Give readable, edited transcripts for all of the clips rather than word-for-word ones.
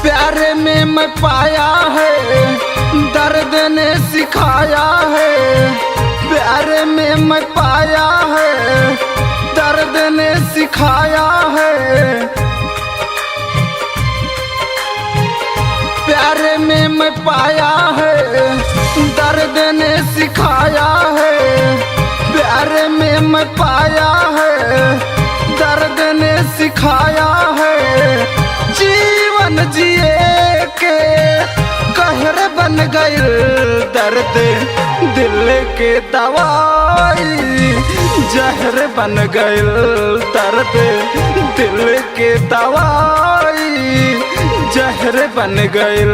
प्यारे में मैं पाया है, दर्द ने सिखाया है। प्यारे में मैं पाया है, दर्द ने सिखाया है। प्यारे में मैं पाया है, दर्द ने सिखाया है। प्यारे में मैं पाया है, दर्द ने सिखाया है। जीवन जिए के कहर बन गई, दर्द दिल के दवाई जहर बन गई। दर्द दिल के दवाई जहर बन गई।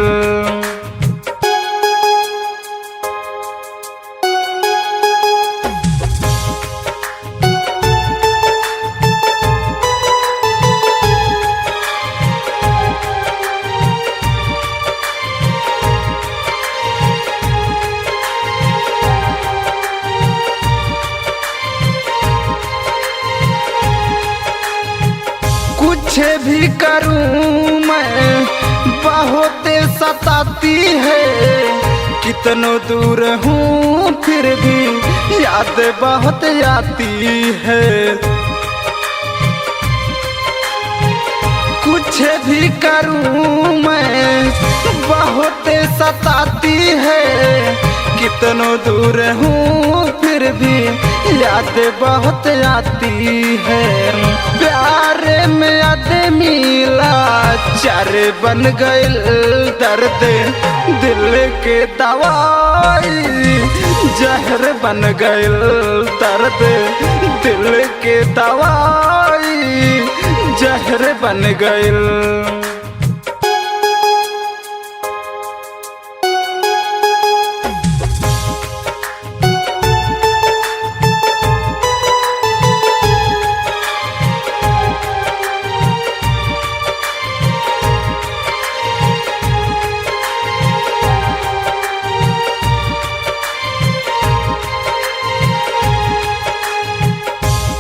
कुछ भी करूं मैं बहुत सताती है। कितनों दूर हूँ फिर भी याद बहुत आती है। कुछ भी करूं मैं बहुत सताती है। कितनों दूर हूँ फिर भी याद बहुत आती है। प्यार में आदमी लाचार बन गए, दर्द दिल के दवाई जहर बन गए। दर्द दिल के दवाई जहर बन गए।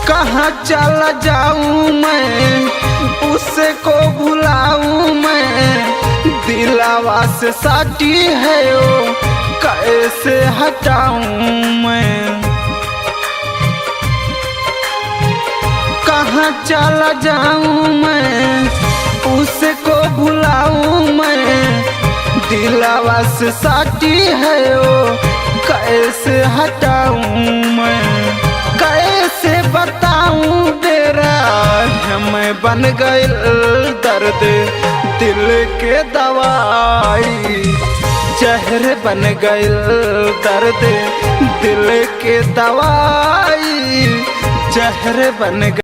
कहाँ चला जाऊँ मैं, उसको भुलाऊँ मैं। दिलावा से साटी है ओ, कैसे हटाऊँ मैं। कहाँ चला जाऊँ मैं, उसको भुलाऊँ मैं। दिलावा से साटी है ओ, कैसे हटाऊँ मैं। कैसे बताऊं तेरा मैं बन गई, दर्द दिल के दवाई जहर बन गई। दर्द दिल के दवाई जहर बन गई।